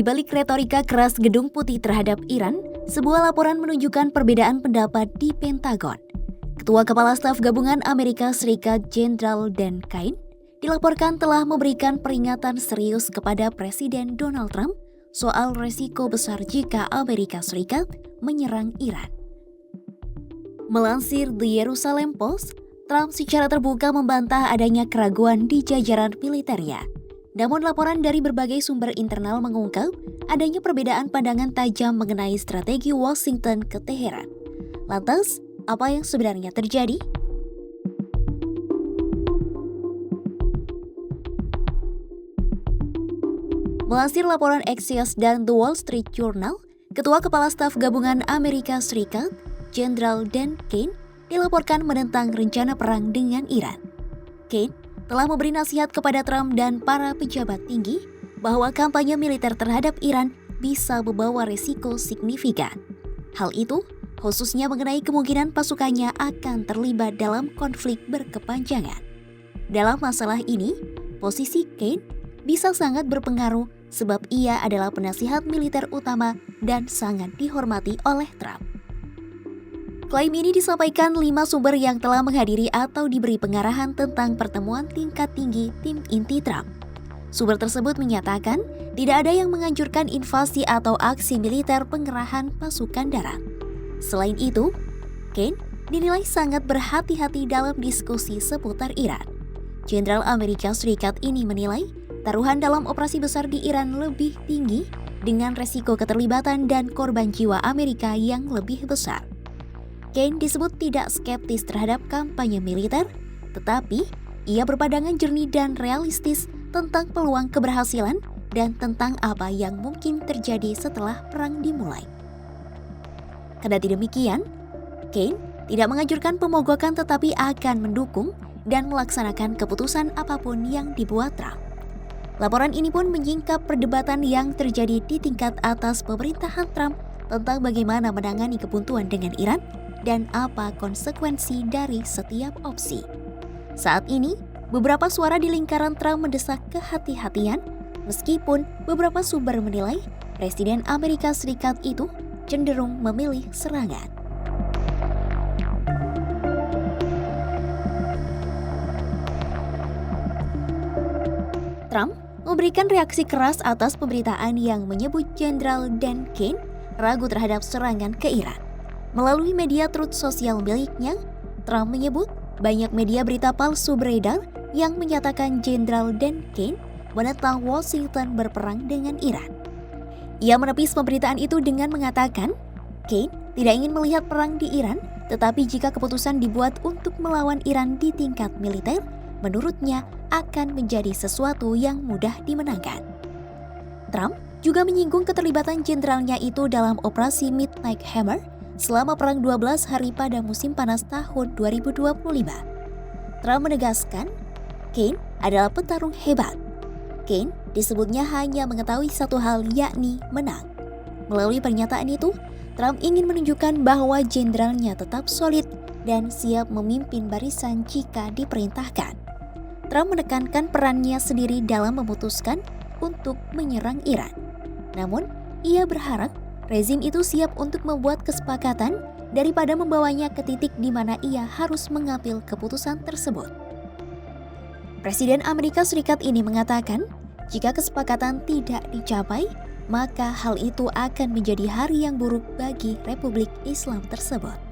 Di balik retorika keras Gedung Putih terhadap Iran, sebuah laporan menunjukkan perbedaan pendapat di Pentagon. Ketua Kepala Staf Gabungan Amerika Serikat Jenderal Dan Cain dilaporkan telah memberikan peringatan serius kepada Presiden Donald Trump soal resiko besar jika Amerika Serikat menyerang Iran. Melansir The Jerusalem Post, Trump secara terbuka membantah adanya keraguan di jajaran militernya. Namun laporan dari berbagai sumber internal mengungkap adanya perbedaan pandangan tajam mengenai strategi Washington ke Teheran. Lantas, apa yang sebenarnya terjadi? Melansir laporan Axios dan The Wall Street Journal, Ketua Kepala Staf Gabungan Amerika Serikat, Jenderal Dan Cain, dilaporkan menentang rencana perang dengan Iran. Cain telah memberi nasihat kepada Trump dan para pejabat tinggi bahwa kampanye militer terhadap Iran bisa membawa resiko signifikan. Hal itu khususnya mengenai kemungkinan pasukannya akan terlibat dalam konflik berkepanjangan. Dalam masalah ini, posisi Cain bisa sangat berpengaruh sebab ia adalah penasihat militer utama dan sangat dihormati oleh Trump. Klaim ini disampaikan 5 sumber yang telah menghadiri atau diberi pengarahan tentang pertemuan tingkat tinggi tim inti Trump. Sumber tersebut menyatakan tidak ada yang menganjurkan invasi atau aksi militer pengerahan pasukan darat. Selain itu, Cain dinilai sangat berhati-hati dalam diskusi seputar Iran. Jenderal Amerika Serikat ini menilai taruhan dalam operasi besar di Iran lebih tinggi dengan resiko keterlibatan dan korban jiwa Amerika yang lebih besar. Cain disebut tidak skeptis terhadap kampanye militer, tetapi ia berpandangan jernih dan realistis tentang peluang keberhasilan dan tentang apa yang mungkin terjadi setelah perang dimulai. Kendati demikian, Cain tidak menganjurkan pemogokan tetapi akan mendukung dan melaksanakan keputusan apapun yang dibuat Trump. Laporan ini pun menyingkap perdebatan yang terjadi di tingkat atas pemerintahan Trump tentang bagaimana menangani kebuntuan dengan Iran dan apa konsekuensi dari setiap opsi. Saat ini, beberapa suara di lingkaran Trump mendesak kehati-hatian, meskipun beberapa sumber menilai Presiden Amerika Serikat itu cenderung memilih serangan. Trump memberikan reaksi keras atas pemberitaan yang menyebut Jenderal Dan Cain ragu terhadap serangan ke Iran. Melalui media truth sosial miliknya, Trump menyebut banyak media berita palsu beredar yang menyatakan Jenderal Dan Cain menentang Washington berperang dengan Iran. Ia menepis pemberitaan itu dengan mengatakan, Cain tidak ingin melihat perang di Iran, tetapi jika keputusan dibuat untuk melawan Iran di tingkat militer, menurutnya akan menjadi sesuatu yang mudah dimenangkan. Trump juga menyinggung keterlibatan jenderalnya itu dalam operasi Midnight Hammer selama perang 12 hari pada musim panas tahun 2025. Trump menegaskan, Cain adalah petarung hebat. Cain disebutnya hanya mengetahui satu hal, yakni menang. Melalui pernyataan itu, Trump ingin menunjukkan bahwa jenderalnya tetap solid dan siap memimpin barisan jika diperintahkan. Trump menekankan perannya sendiri dalam memutuskan untuk menyerang Iran. Namun, ia berharap rezim itu siap untuk membuat kesepakatan daripada membawanya ke titik di mana ia harus mengambil keputusan tersebut. Presiden Amerika Serikat ini mengatakan, jika kesepakatan tidak dicapai, maka hal itu akan menjadi hari yang buruk bagi Republik Islam tersebut.